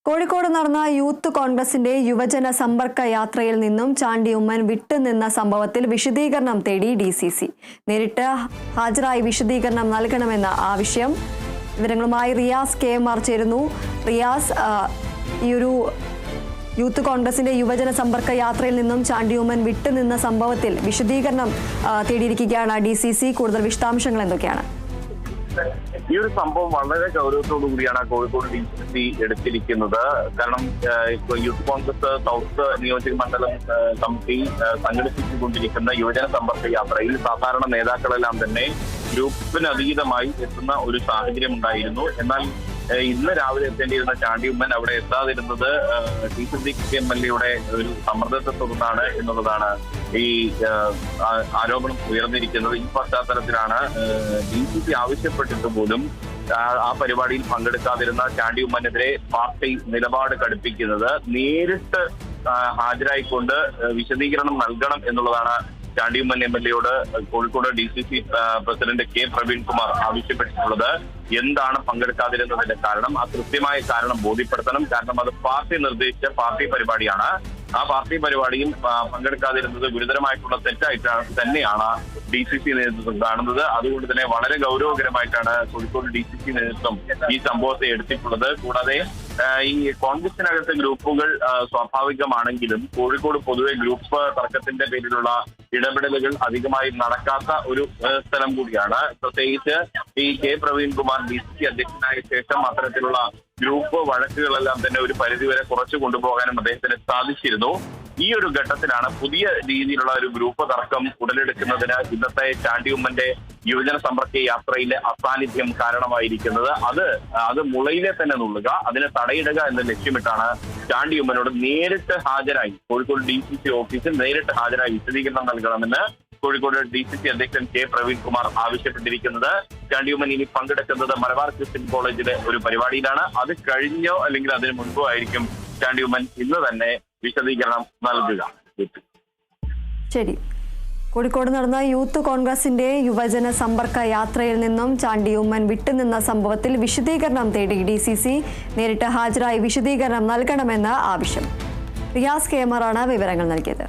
കോഴിക്കോട് നടന്ന യൂത്ത് കോൺഗ്രസിന്റെ യുവജന സമ്പർക്ക യാത്രയിൽ നിന്നും ചാണ്ടി ഉമ്മൻ വിട്ടുനിന്ന സംഭവത്തിൽ വിശദീകരണം തേടി DCC. നേരിട്ട് ഹാജരായി വിശദീകരണം നൽകണമെന്ന ആവശ്യം. വിവരങ്ങളുമായി റിയാസ് KMR ചേരുന്നു. റിയാസ്, ഈ ഒരു യൂത്ത് കോൺഗ്രസിന്റെ യുവജന സമ്പർക്ക യാത്രയിൽ നിന്നും ചാണ്ടി ഉമ്മൻ വിട്ടുനിന്ന സംഭവത്തിൽ വിശദീകരണം തേടിയിരിക്കുകയാണ് DCC. കൂടുതൽ വിശദാംശങ്ങൾ എന്തൊക്കെയാണ്? ഈ ഒരു സംഭവം വളരെ ഗൗരവത്തോടു കൂടിയാണ് കോഴിക്കോട് DCC എടുത്തിരിക്കുന്നത്. കാരണം യൂത്ത് കോൺഗ്രസ് സൗത്ത് നിയോജക മണ്ഡലം കമ്മിറ്റി സംഘടിപ്പിച്ചുകൊണ്ടിരിക്കുന്ന യുവജന സമ്പർക്ക യാത്രയിൽ സാധാരണ നേതാക്കളെല്ലാം തന്നെ ഗ്രൂപ്പിനതീതമായി എത്തുന്ന ഒരു സാഹചര്യം ഉണ്ടായിരുന്നു. എന്നാൽ ഇന്ന് രാവിലെ എത്തേണ്ടിയിരുന്ന ചാണ്ടി ഉമ്മൻ അവിടെ എത്താതിരുന്നത് MLA ഒരു സമ്മർദ്ദത്തെ തുടർന്നാണ് എന്നുള്ളതാണ് ഈ ആരോപണം ഉയർന്നിരിക്കുന്നത്. ഈ പശ്ചാത്തലത്തിലാണ് DCC ആവശ്യപ്പെട്ടിട്ട് പോലും ആ പരിപാടിയിൽ പങ്കെടുക്കാതിരുന്ന ചാണ്ടി ഉമ്മനെതിരെ പാർട്ടി നിലപാട് കടുപ്പിക്കുന്നത്. നേരിട്ട് ഹാജരായിക്കൊണ്ട് വിശദീകരണം നൽകണം എന്നുള്ളതാണ് Chandy Oommen MLA Kozhikode DCC president K Praveen Kumar ആവശ്യപ്പെട്ടിട്ടുള്ളത്. എന്താണ് പങ്കെടുക്കാതിരുന്നതിന്റെ കാരണം? ആ കൃത്യമായ കാരണം ബോധ്യപ്പെടുത്തണം. കാരണം അത് പാർട്ടി നിർദ്ദേശിച്ച പാർട്ടി പരിപാടിയാണ്. ആ പാർട്ടി പരിപാടിയിൽ പങ്കെടുക്കാതിരുന്നത് ഗുരുതരമായിട്ടുള്ള തെറ്റായിട്ടാണ് തന്നെയാണ് DCC നേതൃത്വം കാണുന്നത്. അതുകൊണ്ട് തന്നെ വളരെ ഗൗരവകരമായിട്ടാണ് കോഴിക്കോട് DCC നേതൃത്വം ഈ സംഭവത്തെ എടുത്തിട്ടുള്ളത്. കൂടാതെ ഈ കോൺഗ്രസിനകത്തെ ഗ്രൂപ്പുകൾ സ്വാഭാവികമാണെങ്കിലും കോഴിക്കോട് പൊതുവെ ഗ്രൂപ്പ് തർക്കത്തിന്റെ പേരിലുള്ള ഇടപെടലുകൾ അധികമായി നടക്കാത്ത ഒരു സ്ഥലം കൂടിയാണ്. പ്രത്യേകിച്ച് ഈ K പ്രവീൺകുമാർ DCC അധ്യക്ഷനായ ശേഷം അത്തരത്തിലുള്ള ഗ്രൂപ്പ് വഴക്കുകളെല്ലാം തന്നെ ഒരു പരിധിവരെ കുറച്ചു കൊണ്ടുപോകാനും അദ്ദേഹത്തിന് സാധിച്ചിരുന്നു. ഈ ഒരു ഘട്ടത്തിലാണ് പുതിയ രീതിയിലുള്ള ഒരു ഗ്രൂപ്പ് തർക്കം ഉടലെടുക്കുന്നതിന് ഇന്നത്തെ ചാണ്ടി ഉമ്മന്റെ യുവജന സമ്പർക്ക യാത്രയിലെ അസാന്നിധ്യം കാരണമായിരിക്കുന്നത്. അത് മുളയിലെ തന്നെ നുള്ളുക, അതിനെ തടയിടുക എന്ന ലക്ഷ്യമിട്ടാണ് ചാണ്ടി ഉമ്മനോട് നേരിട്ട് ഹാജരായി കോഴിക്കോട് DCC ഓഫീസിൽ നേരിട്ട് ഹാജരായി വിശദീകരണം നൽകണമെന്ന് കോഴിക്കോട് DCC അധ്യക്ഷൻ K പ്രവീൺകുമാർ ആവശ്യപ്പെട്ടിരിക്കുന്നത്. ചാണ്ടി ഉമ്മൻ ഇനി പങ്കെടുക്കുന്നത് മലബാർ ക്രിസ്ത്യൻ കോളേജിലെ ഒരു പരിപാടിയിലാണ്. അത് കഴിഞ്ഞോ അല്ലെങ്കിൽ അതിന് മുൻപോ ആയിരിക്കും ചാണ്ടി ഉമ്മൻ ഇന്ന് തന്നെ വിശദീകരണം നൽകുക. ശരി. കോഴിക്കോട് നടന്ന യൂത്ത് കോൺഗ്രസിന്റെ യുവജന സമ്പർക്ക യാത്രയിൽ നിന്നും ചാണ്ടി ഉമ്മൻ വിട്ടുനിന്ന സംഭവത്തിൽ വിശദീകരണം തേടി DCC. നേരിട്ട് ഹാജരായി വിശദീകരണം നൽകണമെന്ന ആവശ്യം. റിയാസ് KMR ആണ് വിവരങ്ങൾ നൽകിയത്.